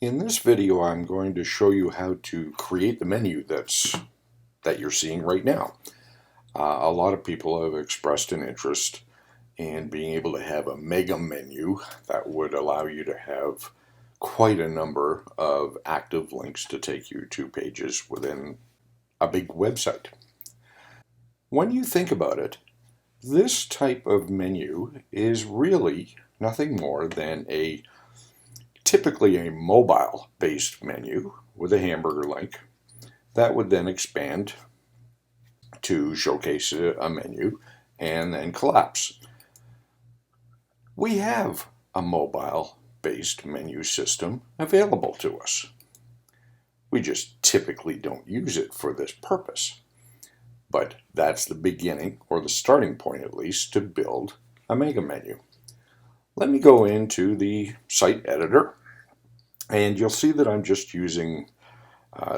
In this video, I'm going to show you how to create the menu that you're seeing right now. A lot of people have expressed an interest in being able to have a mega menu that would allow you to have quite a number of active links to take you to pages within a big website. When you think about it, this type of menu is really nothing more than typically a mobile-based menu with a hamburger link that would then expand to showcase a menu and then collapse. We have a mobile-based menu system available to us. We just typically don't use it for this purpose. But that's the beginning, or the starting point at least, to build a mega menu. Let me go into the site editor, and you'll see that I'm just using,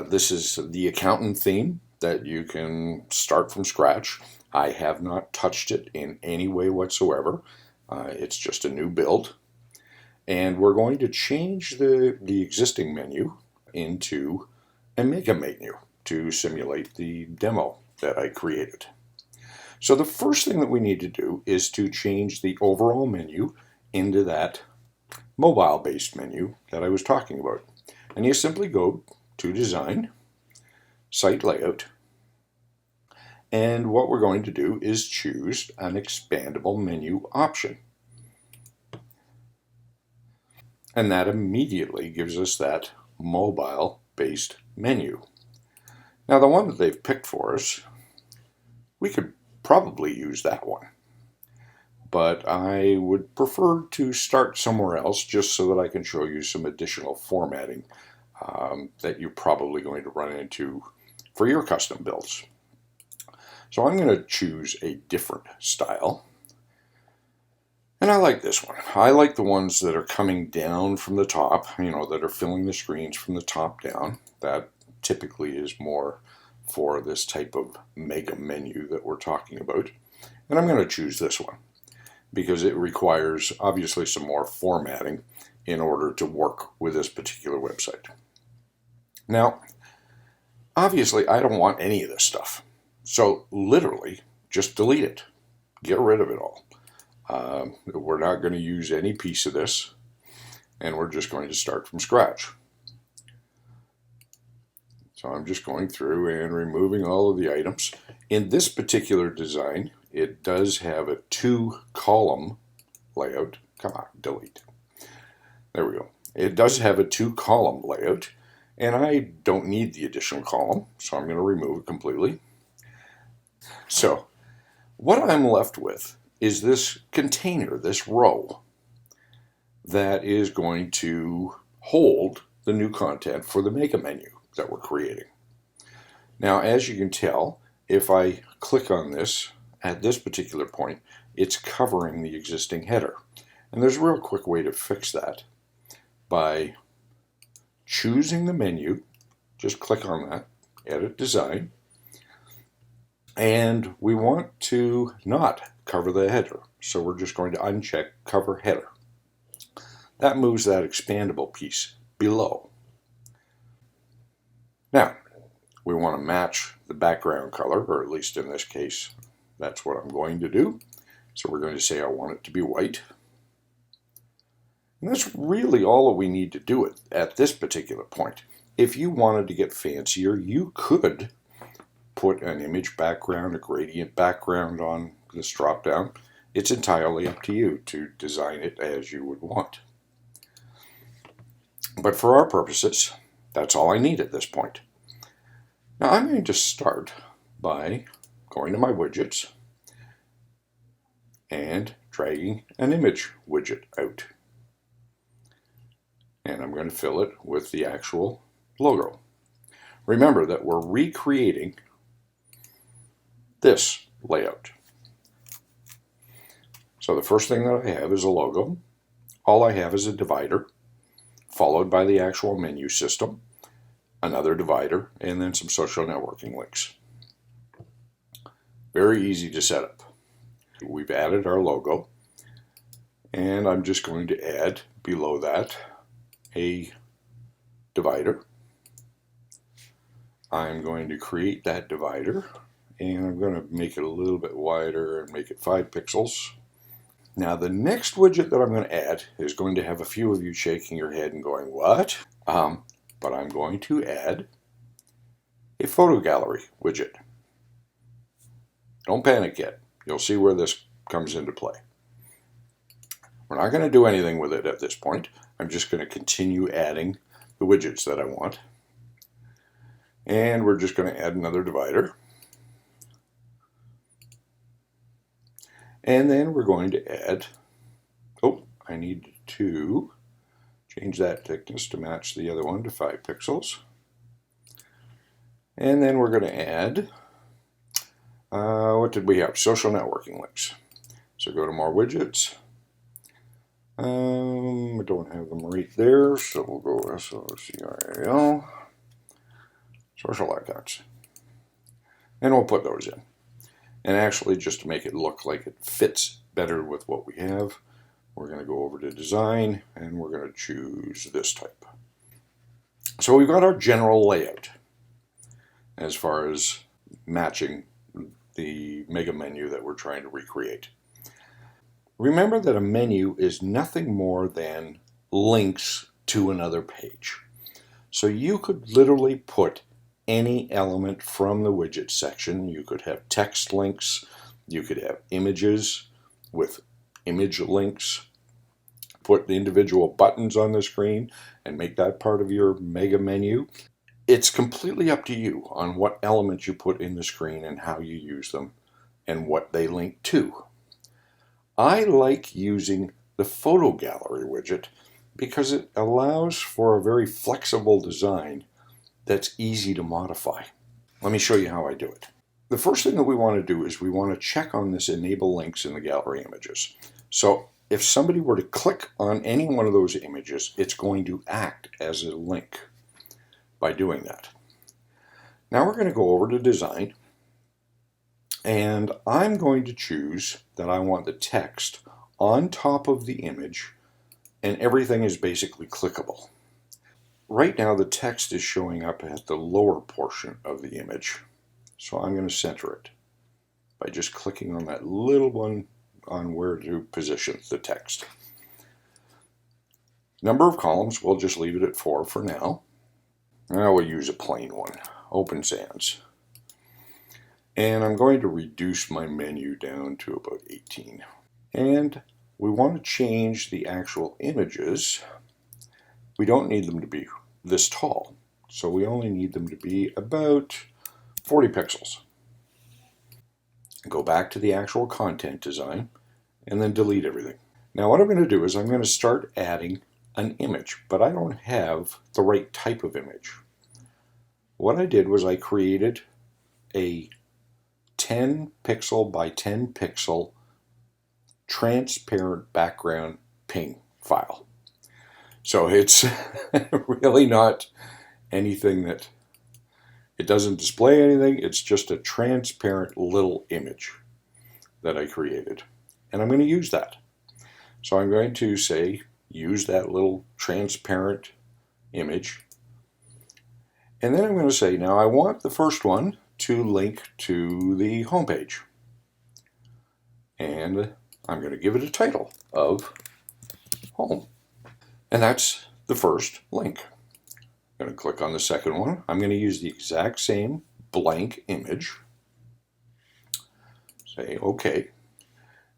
this is the accountant theme that you can start from scratch. I have not touched it in any way whatsoever. It's just a new build. And we're going to change the existing menu into a mega menu to simulate the demo that I created. So the first thing that we need to do is to change the overall menu into that mobile-based menu that I was talking about. And you simply go to Design, Site Layout, and what we're going to do is choose an expandable menu option. And that immediately gives us that mobile-based menu. Now the one that they've picked for us, we could probably use that one. But I would prefer to start somewhere else just so that I can show you some additional formatting that you're probably going to run into for your custom builds. So I'm going to choose a different style. And I like this one. I like the ones that are coming down from the top, that are filling the screens from the top down. That typically is more for this type of mega menu that we're talking about. And I'm going to choose this one because it requires obviously some more formatting in order to work with this particular website. Now, obviously I don't want any of this stuff. So literally just delete it. Get rid of it all. We're not going to use any piece of this, and we're just going to start from scratch. So I'm just going through and removing all of the items. In this particular design, it does have a 2-column layout. Come on, delete. There we go. It does have a 2-column layout, and I don't need the additional column, so I'm going to remove it completely. So what I'm left with is this container, this row, that is going to hold the new content for the mega menu that we're creating. Now, as you can tell, if I click on this at this particular point, it's covering the existing header. And there's a real quick way to fix that by choosing the menu. Just click on that, Edit Design, and we want to not cover the header. So we're just going to uncheck Cover Header. That moves that expandable piece below. Now, we want to match the background color, or at least in this case, that's what I'm going to do. So we're going to say I want it to be white. And that's really all that we need to do at this particular point. If you wanted to get fancier, you could put an image background, a gradient background on this drop down. It's entirely up to you to design it as you would want. But for our purposes, that's all I need at this point. Now I'm going to start by going to my widgets and dragging an image widget out. And I'm going to fill it with the actual logo. Remember that we're recreating this layout. So the first thing that I have is a logo. All I have is a divider, followed by the actual menu system, another divider, and then some social networking links. Very easy to set up. We've added our logo, and I'm just going to add below that a divider. I'm going to create that divider, and I'm going to make it a little bit wider and make it 5 pixels. Now the next widget that I'm going to add is going to have a few of you shaking your head and going, what? But I'm going to add a photo gallery widget. Don't panic yet. You'll see where this comes into play. We're not going to do anything with it at this point. I'm just going to continue adding the widgets that I want. And we're just going to add another divider. And then we're going to add, I need to change that thickness to match the other one to 5 pixels. And then we're going to add, what did we have? Social networking links. So go to more widgets. I don't have them right there, so we'll go SOCIAL, social accounts. And we'll put those in. And actually, just to make it look like it fits better with what we have, we're going to go over to design and we're going to choose this type. So we've got our general layout as far as matching the mega menu that we're trying to recreate. Remember that a menu is nothing more than links to another page. So you could literally put any element from the widget section. You could have text links, you could have images with image links, put the individual buttons on the screen and make that part of your mega menu. It's completely up to you on what elements you put in the screen and how you use them and what they link to. I like using the photo gallery widget because it allows for a very flexible design that's easy to modify. Let me show you how I do it. The first thing that we want to do is we want to check on this enable links in the gallery images. So if somebody were to click on any one of those images, it's going to act as a link by doing that. Now we're going to go over to design, and I'm going to choose that I want the text on top of the image and everything is basically clickable. Right now the text is showing up at the lower portion of the image, so I'm going to center it by just clicking on that little one on where to position the text. Number of columns, we'll just leave it at 4 for now. Now we'll use a plain one, open sans. And I'm going to reduce my menu down to about 18. And we want to change the actual images. We don't need them to be this tall, so we only need them to be about 40 pixels. Go back to the actual content design and then delete everything. Now what I'm going to do is I'm going to start adding an image, but I don't have the right type of image. What I did was I created a 10 pixel by 10 pixel transparent background ping file. So it's really not anything that, it doesn't display anything, it's just a transparent little image that I created. And I'm going to use that. So I'm going to say, use that little transparent image. And then I'm going to say, now I want the first one to link to the home page. And I'm going to give it a title of home. And that's the first link. I'm going to click on the second one. I'm going to use the exact same blank image. Say OK.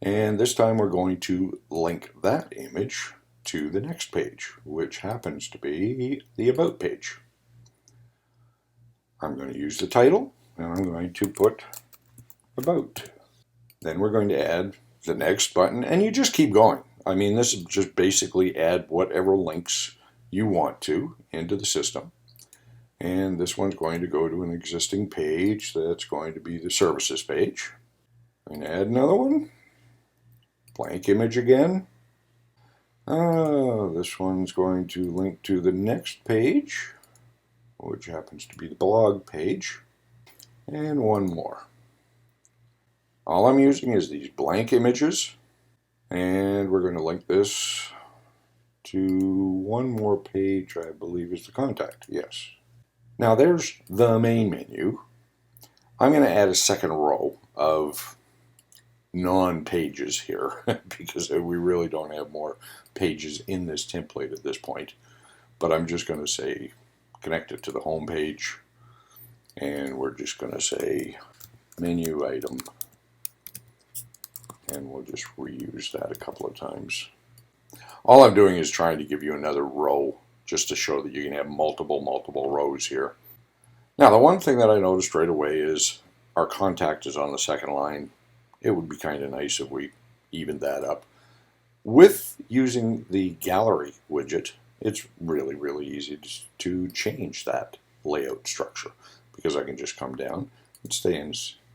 And this time we're going to link that image to the next page, which happens to be the About page. I'm going to use the title, and I'm going to put About. Then we're going to add the next button, and you just keep going. I mean, this is just basically add whatever links you want to into the system. And this one's going to go to an existing page that's going to be the services page. I'm going to add another one. Blank image again. This one's going to link to the next page, which happens to be the blog page. And one more. All I'm using is these blank images. And we're going to link this to one more page, I believe is the contact, yes. Now there's the main menu. I'm going to add a second row of non-pages here because we really don't have more pages in this template at this point. But I'm just going to say connect it to the home page, and we're just going to say menu item, and we'll just reuse that a couple of times. All I'm doing is trying to give you another row just to show that you can have multiple rows here. Now the one thing that I noticed right away is our contact is on the second line. It would be kind of nice if we evened that up. With using the gallery widget, it's really easy to change that layout structure, because I can just come down and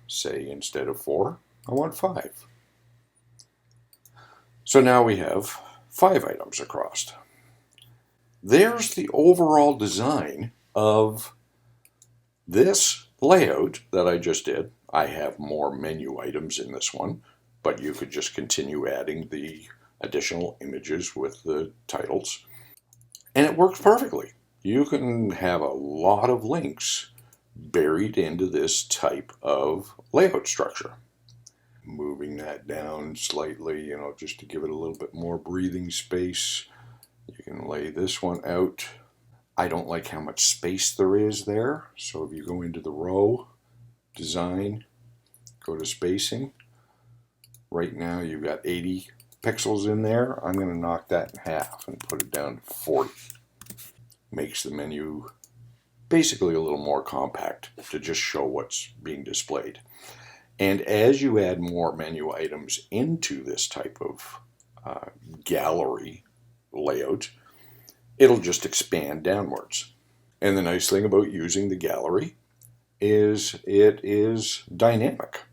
say instead of 4, I want 5. So now we have 5 items across. There's the overall design of this layout that I just did. I have more menu items in this one, but you could just continue adding the additional images with the titles. And it works perfectly. You can have a lot of links buried into this type of layout structure. Moving that down slightly, just to give it a little bit more breathing space. You can lay this one out. I don't like how much space there is there. So if you go into the row, design, go to spacing. Right now you've got 80 pixels in there. I'm going to knock that in half and put it down to 40. Makes the menu basically a little more compact to just show what's being displayed. And as you add more menu items into this type of gallery layout, it'll just expand downwards. And the nice thing about using the gallery is it is dynamic.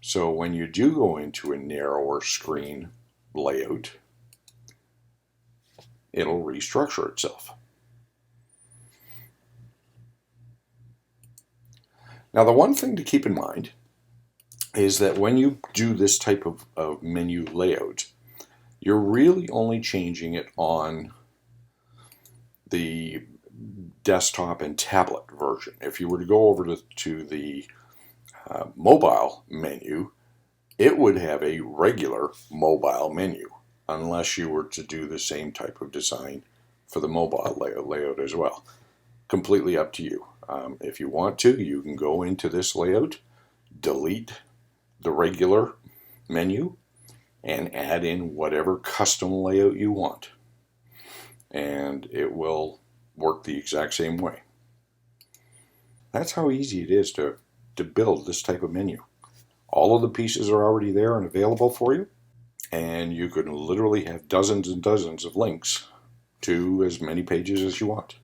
So when you do go into a narrower screen layout, it'll restructure itself. Now the one thing to keep in mind is that when you do this type of menu layout, you're really only changing it on the desktop and tablet version. If you were to go over to the mobile menu, it would have a regular mobile menu, unless you were to do the same type of design for the mobile layout as well. Completely up to you. If you want to, you can go into this layout, delete the regular menu, and add in whatever custom layout you want. And it will work the exact same way. That's how easy it is to build this type of menu. All of the pieces are already there and available for you, and you can literally have dozens and dozens of links to as many pages as you want.